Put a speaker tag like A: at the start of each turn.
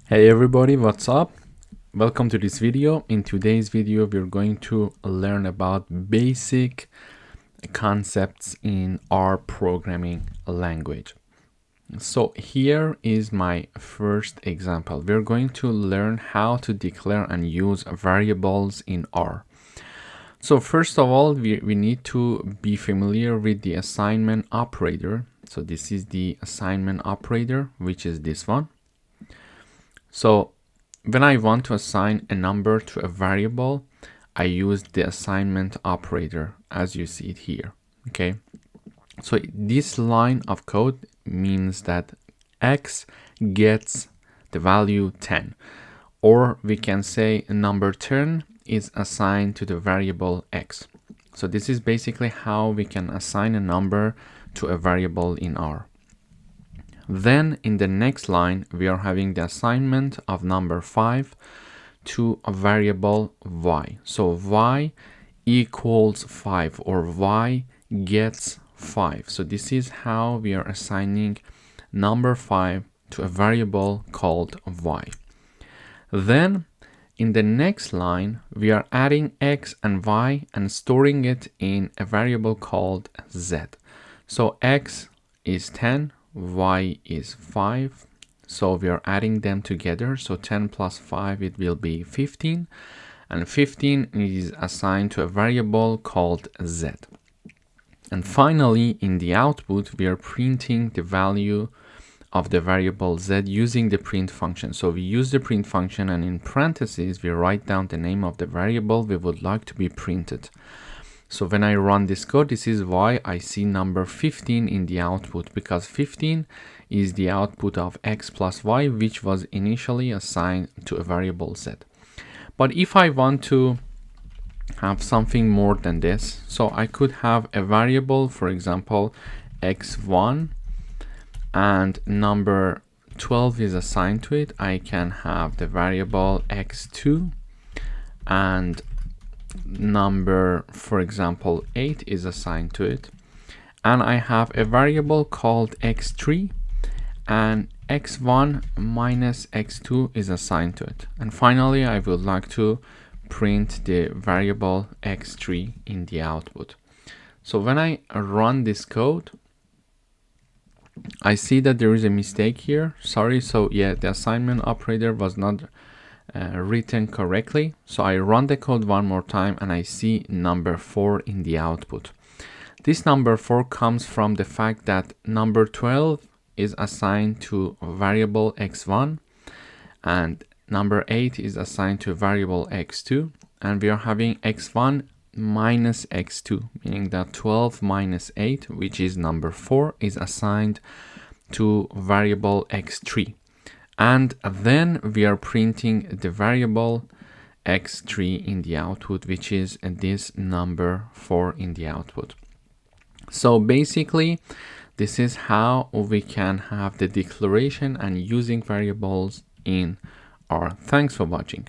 A: Hey everybody, what's up? Welcome to this video. In today's video, we're going to learn about basic concepts in R programming language. So here is my first example. We're going to learn how to declare and use variables in R. So first of all, we need to be familiar with the assignment operator. So this is the assignment operator, which is this one. So when I want to assign a number to a variable, I use the assignment operator as you see it here. Okay. So this line of code means that x gets the value 10, or we can say number 10 is assigned to the variable x. So this is basically how we can assign a number to a variable in R. Then in the next line, we are having the assignment of number 5 to a variable y. So y equals 5 or y gets 5. So this is how we are assigning number 5 to a variable called y. Then in the next line, we are adding x and y and storing it in a variable called z. So x is 10. Y is 5, so we are adding them together. So 10 plus 5, it will be 15, and 15 is assigned to a variable called z. And finally, in the output, we are printing the value of the variable z using the print function. So we use the print function, and in parentheses, we write down the name of the variable we would like to be printed. So when I run this code, this is why I see number 15 in the output, because 15 is the output of x plus y, which was initially assigned to a variable z. But if I want to have something more than this, so I could have a variable, for example, x1, and number 12 is assigned to it. I can have the variable x2 and number, for example, 8 is assigned to it, and I have a variable called x3 and x1 minus x2 is assigned to it. And finally, I would like to print the variable x3 in the output. So when I run this code, I see that there is a mistake here. Sorry. So yeah, the assignment operator was not written correctly. So I run the code one more time and I see number 4 in the output. This number 4 comes from the fact that number 12 is assigned to a variable x1 and number 8 is assigned to a variable x2, and we are having x1 minus x2, meaning that 12 minus 8, which is number 4, is assigned to variable x3. And then we are printing the variable x3 in the output, which is this number 4 in the output. So basically, this is how we can have the declaration and using variables in R. Thanks for watching.